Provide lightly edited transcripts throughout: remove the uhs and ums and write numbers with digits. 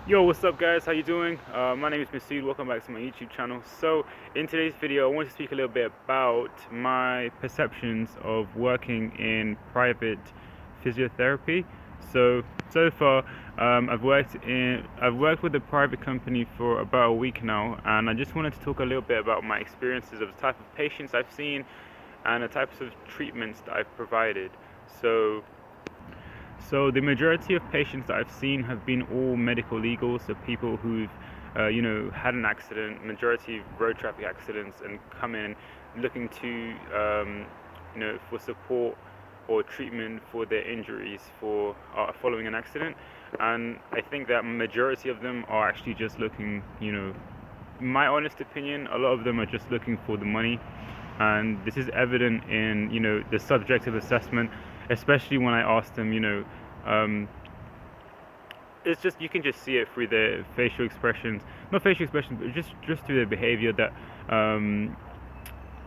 Yo, what's up guys, how you doing? My name is Masood, welcome back to my YouTube channel. So in today's video I want to speak a little bit about my perceptions of working in private physiotherapy. So far I've worked with a private company for about a week now, and I just wanted to talk a little bit about my experiences of the type of patients I've seen and the types of treatments that I've provided. So so the majority of patients that I've seen have been all medical legal, so people who've had an accident, majority road traffic accidents, and come in looking to for support or treatment for their injuries for following an accident. And I think that majority of them are actually just looking, in my honest opinion, a lot of them are just looking for the money, and this is evident in the subjective assessment, especially when I ask them, um, it's just, you can just see it through their facial expressions, not facial expressions, but just through their behavior that um,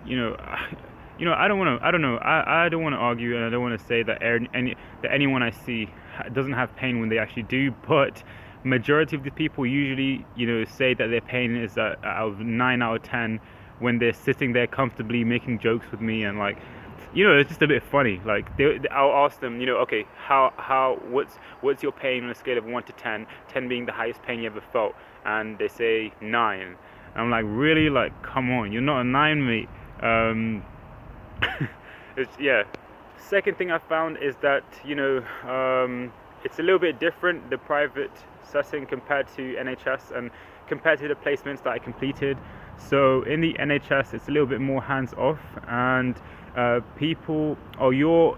you know I don't want to argue, and I don't want to say that anyone I see doesn't have pain when they actually do, but majority of the people usually say that their pain is out of 9 out of 10 when they're sitting there comfortably making jokes with me, and like, it's just a bit funny. Like, I'll ask them, okay, what's your pain on a scale of 1 to 10, 10 being the highest pain you ever felt, and they say 9. And I'm like, really? Like, come on, you're not a 9, mate. um, yeah. Second thing I found is that it's a little bit different, the private setting, compared to NHS and compared to the placements that I completed. So in the NHS, it's a little bit more hands off, and people, or you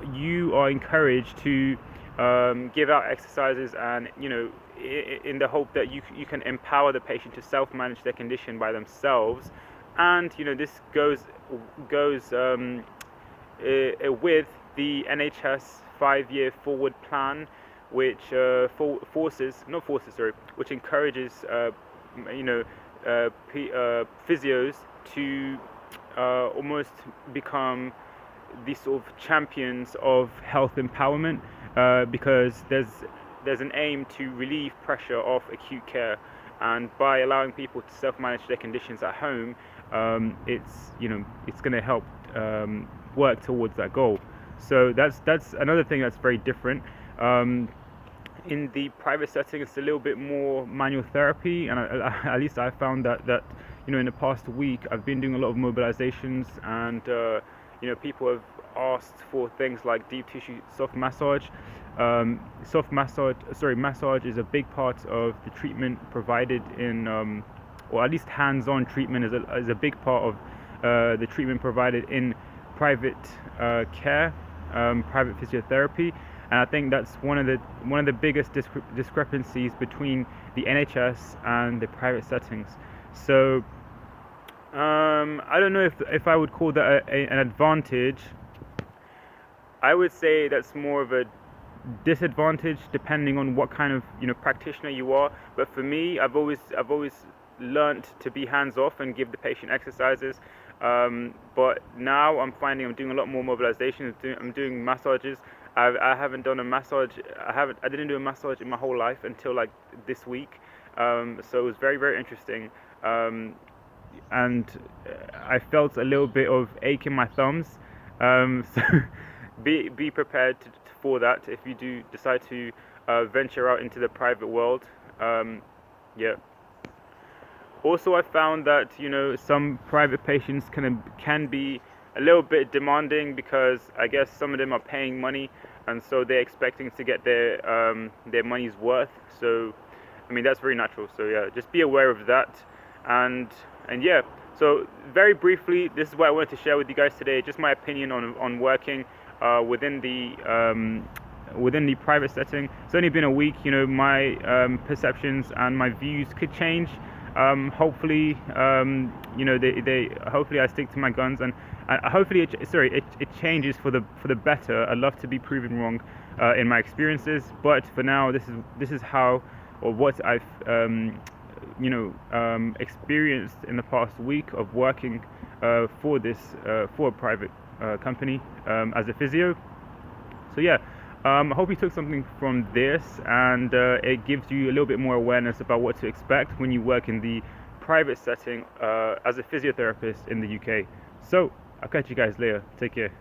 are encouraged to give out exercises, and in the hope that you can empower the patient to self-manage their condition by themselves. And this goes with the NHS 5-year forward plan, which which encourages physios to almost become these sort of champions of health empowerment, because there's an aim to relieve pressure off acute care, and by allowing people to self-manage their conditions at home, it's going to help work towards that goal. So that's another thing that's very different. In the private setting, it's a little bit more manual therapy, and at least I found that in the past week I've been doing a lot of mobilizations, and people have asked for things like deep tissue soft massage. Massage is a big part of the treatment provided in, or at least hands-on treatment is a big part of the treatment provided in private care, private physiotherapy. And I think that's one of the biggest discrepancies between the NHS and the private settings. So I don't know if I would call that an advantage. I would say that's more of a disadvantage, depending on what kind of practitioner you are. But for me, I've always learned to be hands off and give the patient exercises. But now I'm finding I'm doing a lot more mobilizations. I'm doing massages. I haven't done a massage. I didn't do a massage in my whole life until like this week. So it was very, very interesting. And I felt a little bit of ache in my thumbs. So be prepared for that if you do decide to venture out into the private world. Yeah. Also, I found that some private patients can be a little bit demanding, because I guess some of them are paying money, and so they're expecting to get their money's worth. So I mean, that's very natural. So yeah, just be aware of that. And yeah. So very briefly, this is what I wanted to share with you guys today. Just my opinion on working within the private setting. It's only been a week. My perceptions and my views could change. Hopefully, they hopefully I stick to my guns, and hopefully it changes for the better. I'd love to be proven wrong in my experiences, but for now, this is how, or what I've experienced in the past week of working for a private company as a physio. So yeah, I hope you took something from this, and it gives you a little bit more awareness about what to expect when you work in the private setting as a physiotherapist in the UK. So I'll catch you guys later. Take care.